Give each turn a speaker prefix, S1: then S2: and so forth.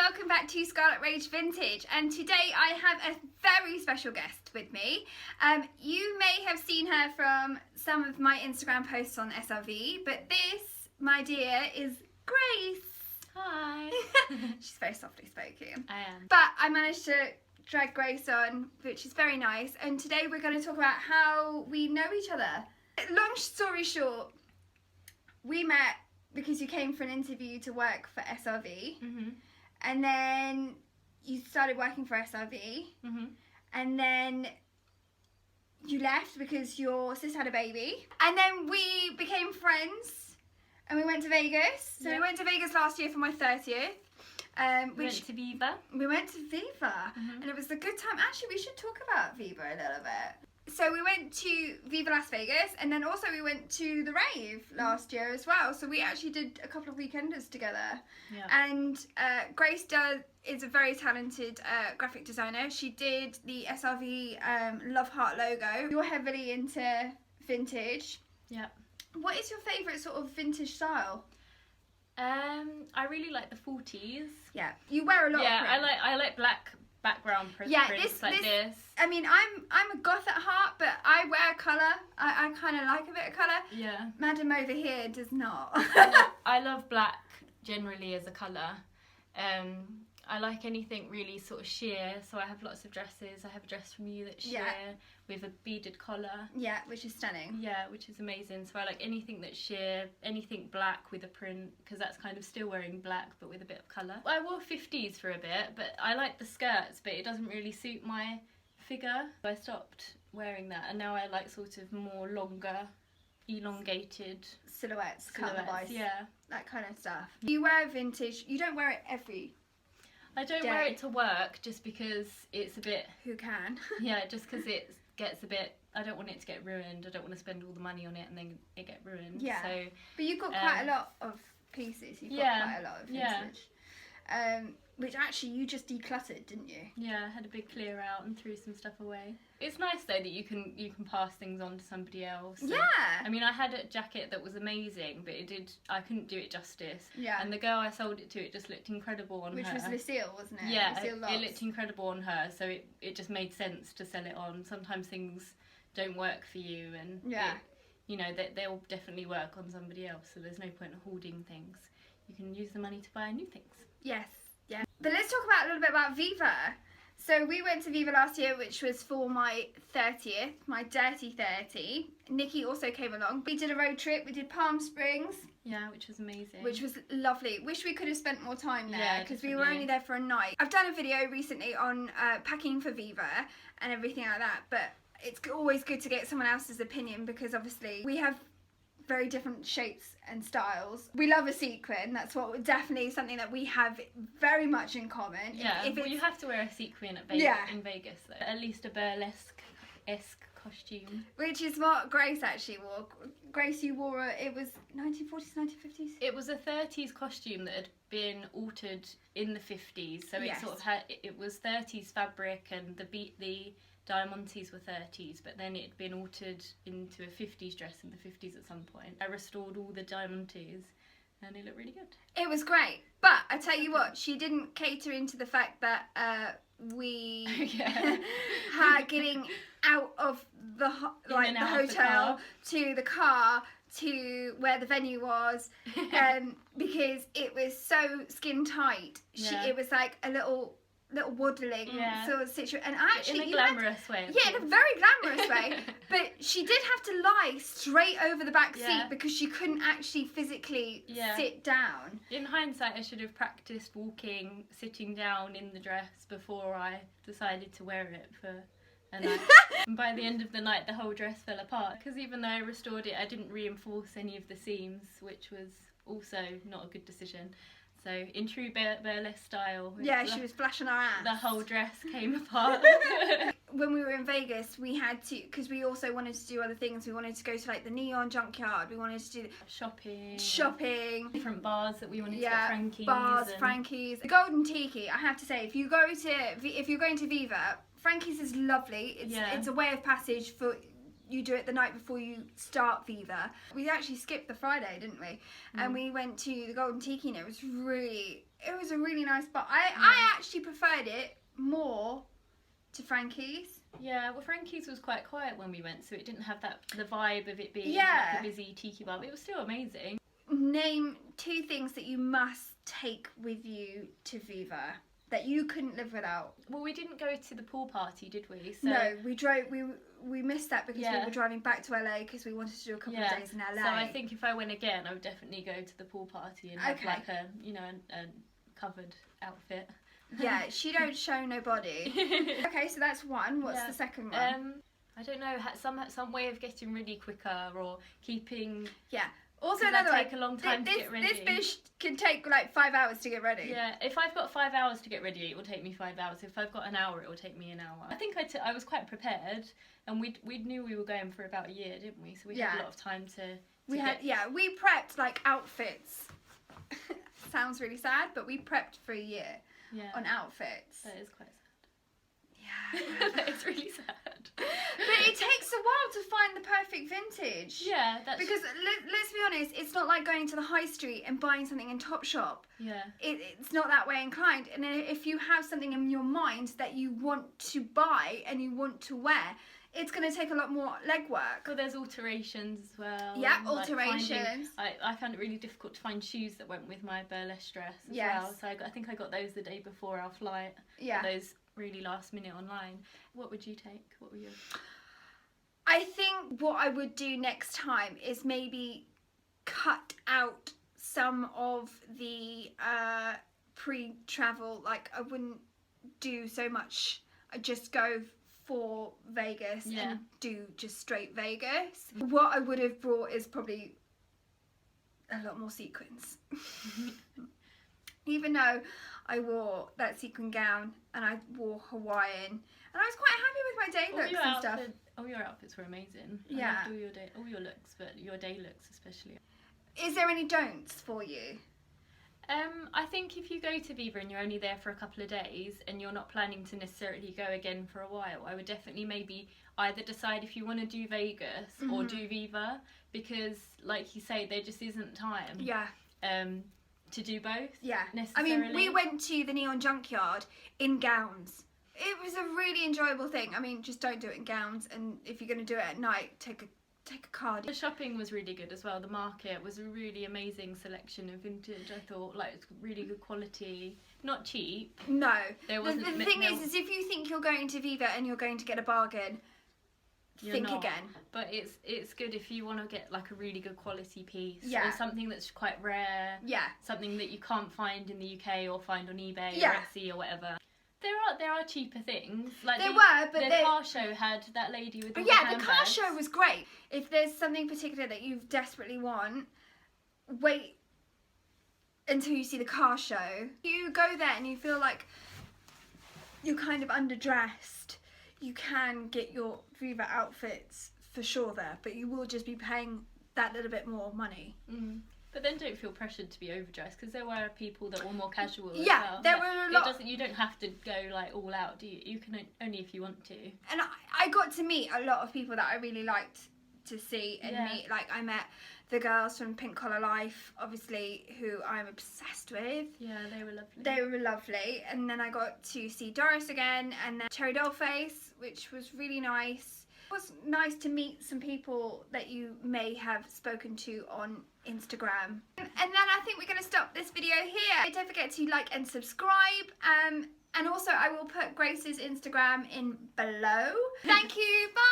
S1: welcome back to Scarlet Rage Vintage, and today I have a very special guest with me. You may have seen her from some of my Instagram posts on SRV, but this, my dear, is Grace.
S2: Hi.
S1: She's very softly spoken.
S2: I am.
S1: But I managed to drag Grace on, which is very nice, and today we're going to talk about how we know each other. Long story short, we met because you came for an interview to work for SRV, and then you started working for SRV, and then you left because your sister had a baby, and then we became friends, and we went to Vegas. So we went to Vegas last year for my 30th.
S2: We went to Viva.
S1: We went to Viva, and it was a good time. Actually, we should talk about Viva a little bit. So we went to Viva Las Vegas, and then also we went to the rave last year as well. So we actually did a couple of weekenders together.
S2: Yeah.
S1: And Grace is a very talented graphic designer. She did the SRV Love Heart logo. You're heavily into vintage.
S2: Yeah.
S1: What is your favourite sort of vintage style?
S2: I really like the 40s.
S1: Yeah, you wear a lot.
S2: Yeah,
S1: of print.
S2: I like black background prints like this.
S1: I mean, I'm a goth at heart, but I wear colour. I kind of like a bit of colour.
S2: Yeah.
S1: Madam over here does not.
S2: I love black generally as a colour. I like anything really sort of sheer, so I have lots of dresses. I have a dress from you that's sheer with a beaded collar.
S1: Yeah, which is stunning.
S2: Yeah, which is amazing. So I like anything that's sheer, anything black with a print, because that's kind of still wearing black but with a bit of colour. I wore 50s for a bit, but I like the skirts, but it doesn't really suit my figure. I stopped wearing that, and now I like sort of more longer, elongated
S1: silhouettes, cut device,
S2: yeah,
S1: that kind of stuff. You wear vintage. You don't wear it every
S2: I don't wear it to work just because it's a bit...
S1: Who can?
S2: Yeah, just because it gets a bit... I don't want it to get ruined. I don't want to spend all the money on it and then it get ruined.
S1: Yeah.
S2: So,
S1: but you've got quite a lot of pieces. You've got quite a lot of vintage. Which actually you just decluttered, didn't you?
S2: Yeah, I had a big clear out and threw some stuff away. It's nice though that you can pass things on to somebody else.
S1: Yeah.
S2: I mean, I had a jacket that was amazing, but I couldn't do it justice.
S1: Yeah.
S2: And the girl I sold it to, it just looked incredible on her.
S1: Which was Lucille, wasn't it?
S2: Yeah,
S1: Lucille
S2: it looked incredible on her, so it just made sense to sell it on. Sometimes things don't work for you, and they'll definitely work on somebody else, so there's no point in hoarding things. You can use the money to buy new things.
S1: Yes. Yeah. But let's talk about a little bit about Viva. So we went to Viva last year, which was for my 30th, my dirty 30. Nikki also came along. We did a road trip. We did Palm Springs.
S2: Yeah, which was amazing.
S1: Which was lovely. Wish we could have spent more time there because we were only there for a night. I've done a video recently on packing for Viva and everything like that, but it's always good to get someone else's opinion because obviously we have very different shapes and styles. We love a sequin. That's definitely something that we have very much in common.
S2: Yeah, well, you have to wear a sequin at in Vegas though. At least a burlesque-esque costume.
S1: Which is what Grace actually wore. Grace, you wore it was 1940s, 1950s?
S2: It was a 30s costume that had been altered in the 50s. So it sort of it was 30s fabric, and the diamantes were 30s, but then it had been altered into a 50s dress in the 50s at some point. I restored all the diamantes and it looked really good.
S1: It was great, but I tell you what, she didn't cater into the fact that we had getting out of the hotel to the car to where the venue was, because it was so skin tight. It was like a little waddling sort of situation, and actually
S2: in a glamorous way.
S1: Yeah, in a very glamorous way. But she did have to lie straight over the back seat because she couldn't actually physically sit down.
S2: In hindsight, I should have practiced sitting down in the dress before I decided to wear it for a night. And by the end of the night, the whole dress fell apart because even though I restored it, I didn't reinforce any of the seams, which was also not a good decision. So in true burlesque style,
S1: she was flashing her ass.
S2: The whole dress came apart.
S1: When we were in Vegas, we had to, because we also wanted to do other things. We wanted to go to like the Neon Junkyard. We wanted to do shopping,
S2: different bars that we wanted to get. Frankie's.
S1: Frankie's. The Golden Tiki. I have to say, if you're going to Viva, Frankie's is lovely. It's a way of passage for you do it the night before you start Viva. We actually skipped the Friday, didn't we? And we went to the Golden Tiki, and it was a really nice bar. I actually preferred it more to Frankie's.
S2: Yeah, well, Frankie's was quite quiet when we went, so it didn't have the vibe of it being like a busy tiki bar, but it was still amazing.
S1: Name 2 things that you must take with you to Viva that you couldn't live without.
S2: Well, we didn't go to the pool party, did we? So...
S1: No, we drove. We missed that because we were driving back to LA because we wanted to do a couple of days in LA.
S2: So I think if I went again, I would definitely go to the pool party and have like a covered outfit.
S1: Yeah, she don't show no body. Okay, so that's one. What's the second one?
S2: I don't know. Some way of getting ready quicker or keeping.
S1: Yeah. Also another one.
S2: Take a long time to get ready.
S1: This fish can take like 5 hours to get ready.
S2: Yeah, if I've got 5 hours to get ready, it will take me 5 hours. If I've got an hour, it will take me an hour. I think I was quite prepared, and we knew we were going for about a year, didn't we? So we had a lot of time to
S1: we prepped like outfits. Sounds really sad, but we prepped for a year on outfits.
S2: That is quite sad.
S1: Yeah.
S2: That is really sad.
S1: But it takes a while to find the perfect vintage.
S2: Yeah, that's
S1: because let's be honest, it's not like going to the high street and buying something in Topshop.
S2: Yeah.
S1: It's not that way inclined. And if you have something in your mind that you want to buy and you want to wear, it's going to take a lot more legwork.
S2: Well, there's alterations as well.
S1: Yeah, alterations.
S2: I found it really difficult to find shoes that went with my burlesque dress as well. So I think I got those the day before our flight.
S1: Yeah.
S2: Those really last minute online. What would you take? What were your...
S1: I think what I would do next time is maybe cut out some of the pre-travel. Like, I wouldn't do so much. I'd just go for Vegas and do just straight Vegas. What I would have brought is probably a lot more sequins. Even though I wore that sequin gown and I wore Hawaiian, and I was quite happy with my day looks and stuff.
S2: All your outfits were amazing.
S1: Yeah.
S2: I loved all your looks, but your day looks especially.
S1: Is there any don'ts for you?
S2: I think if you go to Viva and you're only there for a couple of days and you're not planning to necessarily go again for a while, I would definitely maybe either decide if you want to do Vegas or do Viva, because like you say, there just isn't time.
S1: Yeah.
S2: To do both.
S1: Yeah.
S2: Necessarily.
S1: I mean, we went to the Neon Junkyard in gowns. It was a really enjoyable thing. I mean, just don't do it in gowns, and if you're going to do it at night, take a card.
S2: The shopping was really good as well. The market was a really amazing selection of vintage. I thought, like, it's really good quality, not cheap.
S1: No.
S2: There wasn't.
S1: The thing is if you think you're going to Viva and you're going to get a bargain, think again.
S2: But it's good if you want to get like a really good quality piece,
S1: yeah,
S2: or something that's quite rare.
S1: Yeah.
S2: Something that you can't find in the UK or find on eBay
S1: yeah,
S2: or Etsy or whatever. There are cheaper things. Like
S1: the
S2: car show had that lady with the
S1: the car show was great. If there's something particular that you desperately want, wait until you see the car show. You go there and you feel like you're kind of underdressed, you can get your Viva outfits for sure there, but you will just be paying that little bit more money.
S2: But then don't feel pressured to be overdressed, because there were people that were more casual.
S1: Yeah,
S2: as well.
S1: there were a lot.
S2: You don't have to go like all out, do you? You can only if you want to.
S1: And I got to meet a lot of people that I really liked to see and meet. Like, I met the girls from Pink Collar Life, obviously, who I'm obsessed with.
S2: Yeah, they were lovely.
S1: They were lovely. And then I got to see Doris again, and then Cherry Dollface, which was really nice. It was nice to meet some people that you may have spoken to on Instagram. And then I think we're going to stop this video here. Don't forget to like and subscribe. And also I will put Grace's Instagram in below. Thank you. Bye.